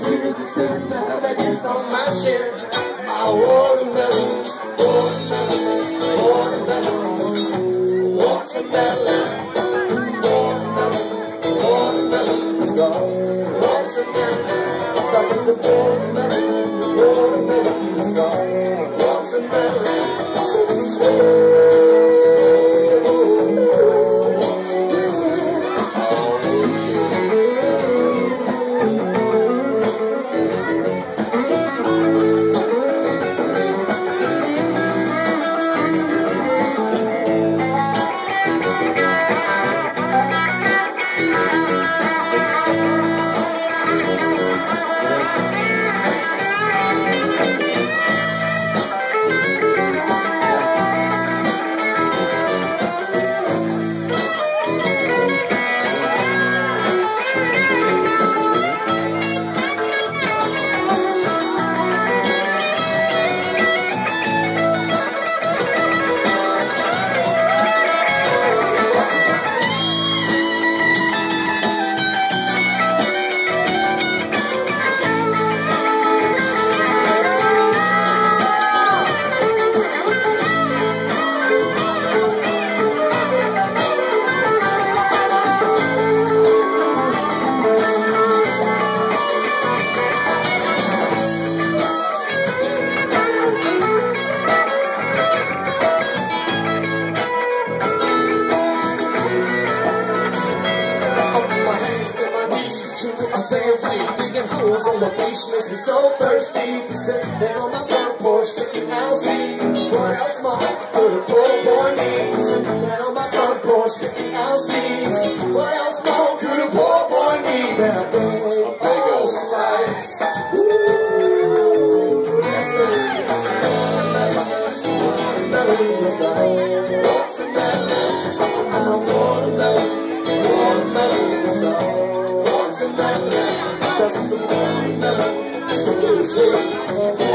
tears are sitting down that juice on my chin. My watermelon, watermelon, watermelon, watermelon, watermelon, watermelon is gone. Watermelon, I said the watermelon, watermelon is gone. Watermelon, so sweet. Digging holes on the beach makes me so thirsty. Sitting there on my front porch, picking out seeds. What else more could a poor boy need? Sitting there on my front porch, picking out seeds. What else more could a poor boy need than a big old slice? Ooh, yes, watermelon is like watermelon. Something on watermelon, watermelon is like watermelon. Just the watermelon, sticky and sweet.